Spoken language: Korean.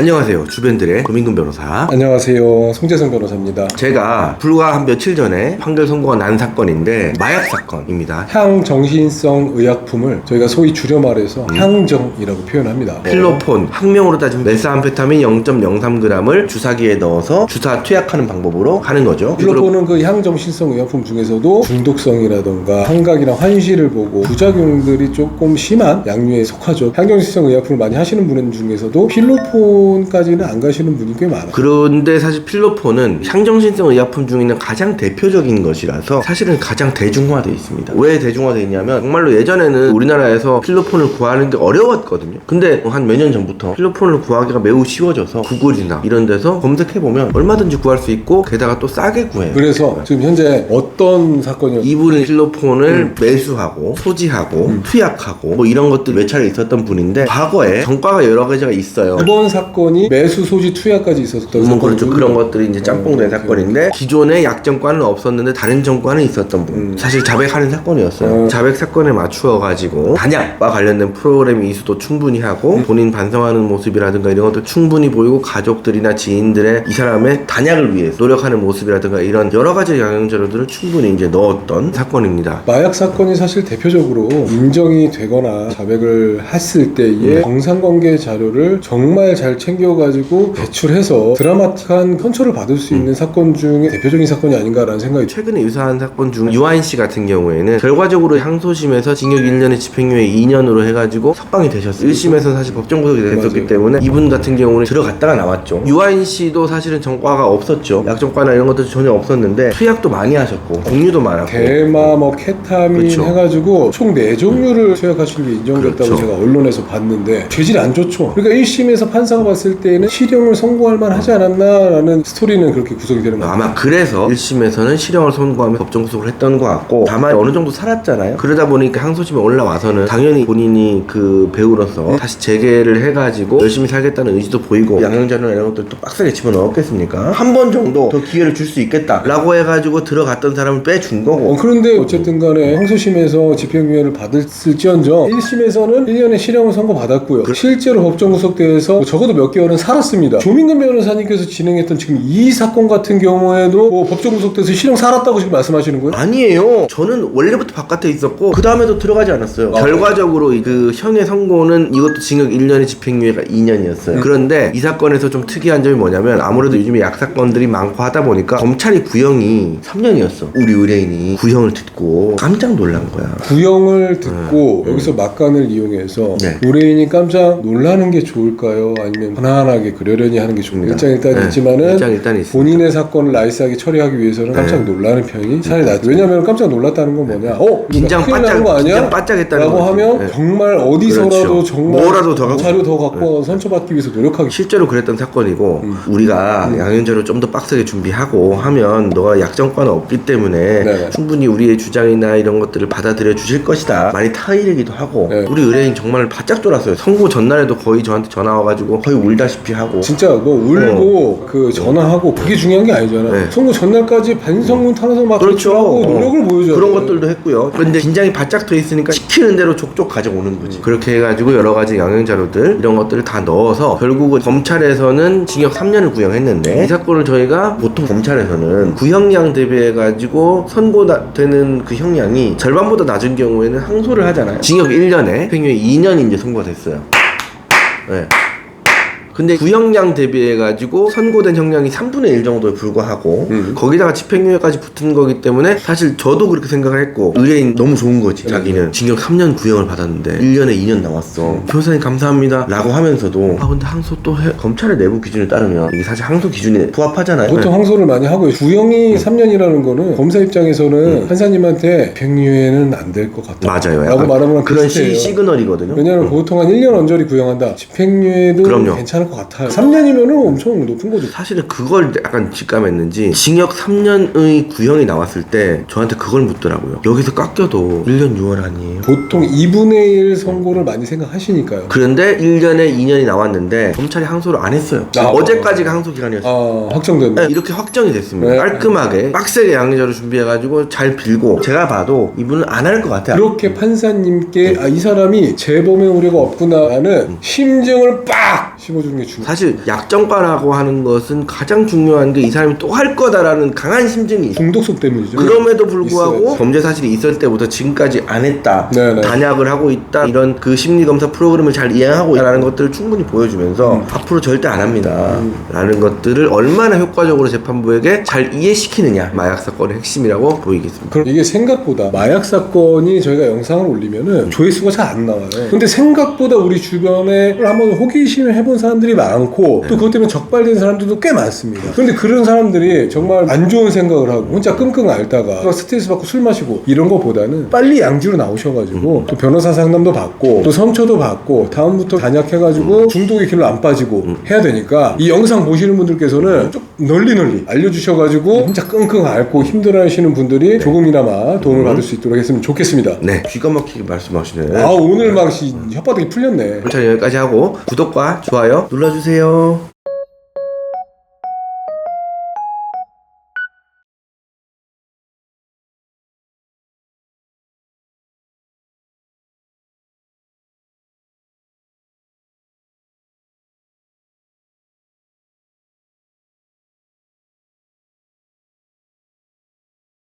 안녕하세요. 주변들의 조민근 변호사. 안녕하세요. 송재성 변호사입니다. 제가 불과 한 며칠 전에 판결 선고가 난 사건인데 마약 사건입니다. 향정신성 의약품을 저희가 소위 줄여 말해서 향정이라고 표현합니다. 필로폰, 학명으로 따지면 메스암페타민 0.03g을 주사기에 넣어서 주사 투약하는 방법으로 하는 거죠. 필로폰은 그 향정신성 의약품 중에서도 중독성이라던가 환각이나 환시를 보고 부작용들이 조금 심한 약류에 속하죠. 향정신성 의약품을 많이 하시는 분 중에서도 필로폰까지는 안 가시는 분이 꽤 많아요. 그런데 사실 필로폰은 향정신성 의약품 중에는 가장 대표적인 것이라서 사실은 가장 대중화되어 있습니다. 왜 대중화되어 있냐면 정말로 예전에는 우리나라에서 필로폰을 구하는 게 어려웠거든요. 근데 한 몇 년 전부터 필로폰을 구하기가 매우 쉬워져서 구글이나 이런 데서 검색해보면 얼마든지 구할 수 있고 게다가 또 싸게 구해요. 그래서 지금 현재 어떤 사건이요? 이분은 필로폰을 매수하고 소지하고 투약하고 뭐 이런 것들 몇 차례 있었던 분인데 과거에 전과가 여러 가지가 있어요. 이번 사건이 매수, 소지, 투약까지 있었던 사건이죠. 그렇죠. 그런 것들이 이제 짬뽕된 사건인데 기존에 약정과는 없었는데 다른 정과는 있었던 분. 사실 자백하는 사건이었어요. 자백 사건에 맞추어 가지고 단약과 관련된 프로그램 이수도 충분히 하고 본인 반성하는 모습이라든가 이런 것도 충분히 보이고 가족들이나 지인들의 이 사람의 단약을 위해 노력하는 모습이라든가 이런 여러 가지 영향 자료들을 충분히 이제 넣었던 사건입니다. 마약 사건이 사실 대표적으로 인정이 되거나 자백을 했을 때의 정상관계 자료를 정말 잘 챙겨가지고 배출해서 드라마틱한 편처를 받을 수 있는 사건 중에 대표적인 사건이 아닌가라는 생각이 들어요. 최근에 유사한 사건 중 유아인 씨 같은 경우에는 결과적으로 항소심에서 징역 1년에 집행유예 2년으로 해가지고 석방이 되셨어요. 1심에서 사실 법정 구속이 됐었기 맞아요. 때문에 이분 같은 경우는 들어갔다가 나왔죠. 유아인 씨도 사실은 전과가 없었죠. 약정과나 이런 것도 전혀 없었는데 투약도 많이 하셨고 공유도 많았고 대마, 케타민 그렇죠. 해가지고 총 4종류를 투약하신 게 인정됐다고 그렇죠. 제가 언론에서 봤는데 죄질이 안 좋죠. 그러니까 1심에서 판사가 봤을 때는 실형을 선고할 만하지 않았나라는 스토리는 그렇게 구성이 되는 거예요. 아마 그래서 1심에서는 실형을 선고하며 법정 구속을 했던 것 같고 다만 어느 정도 살았잖아요. 그러다 보니까 항소심에 올라와서는 당연히 본인이 그 배우로서 다시 재개를 해가지고 열심히 살겠다는 의지도 보이고 양형자료나 이런 것들 또 빡세게 집어넣었겠습니까? 한 번 정도 더 기회를 줄 수 있겠다라고 해가지고 들어갔던 사람을 빼준 거고. 그런데 어쨌든 간에 항소심에서 집행유예를 받았을지언정 1심에서는 1년의 실형을 선고받았고요. 실제로 법정 구속돼서 적어도 몇 개월은 살았습니다. 조민근 변호사님께서 진행했던 지금 이 사건 같은 경우에도 뭐 법정 구속돼서 실형 살았다고 지금 말씀하시는 거예요? 아니에요. 저는 원래부터 바깥에 있었고 그 다음에도 들어가지 않았어요. 결과적으로 그 형의 선고는 이것도 징역 1년의 집행유예가 2년이었어요. 그런데 이 사건에서 좀 특이한 점이 뭐냐면 아무래도 요즘에 약사건들이 많고 하다 보니까 검찰이 구형이 3년이었어. 우리 의뢰인이 구형을 듣고 깜짝 놀란 거야. 구형을 듣고 여기서 막간을 이용해서 네. 의뢰인이 깜짝 놀라는 게 좋을까요? 아니면 편안하게 그러려니 하는 게 좋을까요? 일단 있지만은 일단 있습니다. 본인의 사건을 나이스하게 처리하기 위해서는 깜짝 놀라는 편이 차라리 낫죠. 왜냐면 깜짝 놀랐다는 건 뭐냐? 긴장 큰일 나는 거 아니야? 긴장 바짝했다는 라고 거지. 하면 네. 정말 어디서라도 그렇죠. 정말 뭐라도 더 갖고 자료 더 갖고 선처받기 위해서 노력하기. 실제로 그랬던 사건이고 우리가 양형자료 좀 더 빡세게 준비하고 하면 너가 약정과는 없기 때문에 네네. 충분히 우리의 주장이나 이런 것들을 받아들여 주실 것이다. 많이 타의르기도 하고 네. 우리 의뢰인 정말 바짝 졸았어요. 선고 전날에도 거의 저한테 전화 와가지고 거의 울다시피 하고 진짜 뭐 울고 그 전화하고 그게 중요한 게 아니잖아. 네. 선고 전날까지 반성문 타면서 막 그렇죠. 하고 노력을 보여줘야 그런 돼. 것들도 했고요. 그런데 긴장이 바짝 돼 있으니까 시키는 대로 족족 가져오는 거지. 그렇게 해가지고 여러 가지 영양자료들 이런 것들을 다 넣어서 결국은 검찰에서는 징역 3년을 구형했는데 이 사건을 저희가 보통 검찰에서는 구형량 대비해가지고 선고되는 그 형량이 절반보다 낮은 경우에는 항소를 하잖아요. 징역 1년에 집행유예 2년이 이제 선고가 됐어요. 네. 근데 구형량 대비해가지고 선고된 형량이 3분의 1 정도에 불과하고 거기다가 집행유예까지 붙은 거기 때문에 사실 저도 그렇게 생각을 했고 의뢰인 너무 좋은 거지. 자기는 징역 3년 구형을 받았는데 1년에 2년 나왔어. 변호사님 감사합니다 라고 하면서도 근데 항소 또 검찰의 내부 기준에 따르면 이게 사실 항소 기준에 부합하잖아요. 보통 항소를 많이 하고요. 구형이 3년이라는 거는 검사 입장에서는 판사님한테 집행유예는 안 될 것 같다. 맞아요. 라고 말하면 그런 비슷해요. 시그널이거든요. 왜냐면 보통 한 1년 언저리 구형한다. 집행유예도 그럼요. 괜찮을 것 같아요. 3년이면은 엄청 높은 거죠. 사실은 그걸 약간 직감했는지 징역 3년의 구형이 나왔을 때 저한테 그걸 묻더라고요. 여기서 깎여도 1년 6월 아니에요? 보통 2분의 1 선고를 많이 생각하시니까요. 그런데 1년에 2년이 나왔는데 검찰이 항소를 안 했어요. 어제까지가 항소 기간이었어요. 확정됐네. 네, 이렇게 확정이 됐습니다. 네. 깔끔하게 빡세게 양자료 준비해가지고 잘 빌고 제가 봐도 이분은 안 할 것 같아요. 그렇게 판사님께 이 사람이 재범의 우려가 없구나라는 심증을 빡 심어주는 주는 게 중요해요. 사실 약정과라고 하는 것은 가장 중요한 게 이 사람이 또 할 거다라는 강한 심증이 있어요. 중독성 때문이죠. 그럼에도 불구하고 있어야지. 범죄 사실이 있을 때부터 지금까지 안 했다, 네네. 단약을 하고 있다, 이런 그 심리검사 프로그램을 잘 이행하고 있다라는 것들을 충분히 보여주면서 앞으로 절대 안 합니다 라는 것들을 얼마나 효과적으로 재판부에게 잘 이해시키느냐, 마약 사건의 핵심이라고 보이겠습니다. 그럼 이게 생각보다 마약 사건이 저희가 영상을 올리면은 조회수가 잘 안 나와요. 근데 생각보다 우리 주변에 한번 호기심을 해본 사람들이 많고 또 그것 때문에 적발된 사람들도 꽤 많습니다. 그런데 그런 사람들이 정말 안 좋은 생각을 하고 혼자 끙끙 앓다가 스트레스 받고 술 마시고 이런 거보다는 빨리 양지로 나오셔가지고 또 변호사 상담도 받고 또 선처도 받고 다음부터 단약해가지고 중독의 길로 안 빠지고 해야 되니까 이 영상 보시는 분들께서는 좀 널리 알려주셔가지고 혼자 끙끙 앓고 힘들어하시는 분들이 조금이나마 도움을 받을 수 있도록 했으면 좋겠습니다. 네, 귀가 막히게 말씀하시네. 아 오늘 막 혓바닥이 풀렸네. 오늘 차 여기까지 하고 구독과 좋아요 눌러주세요.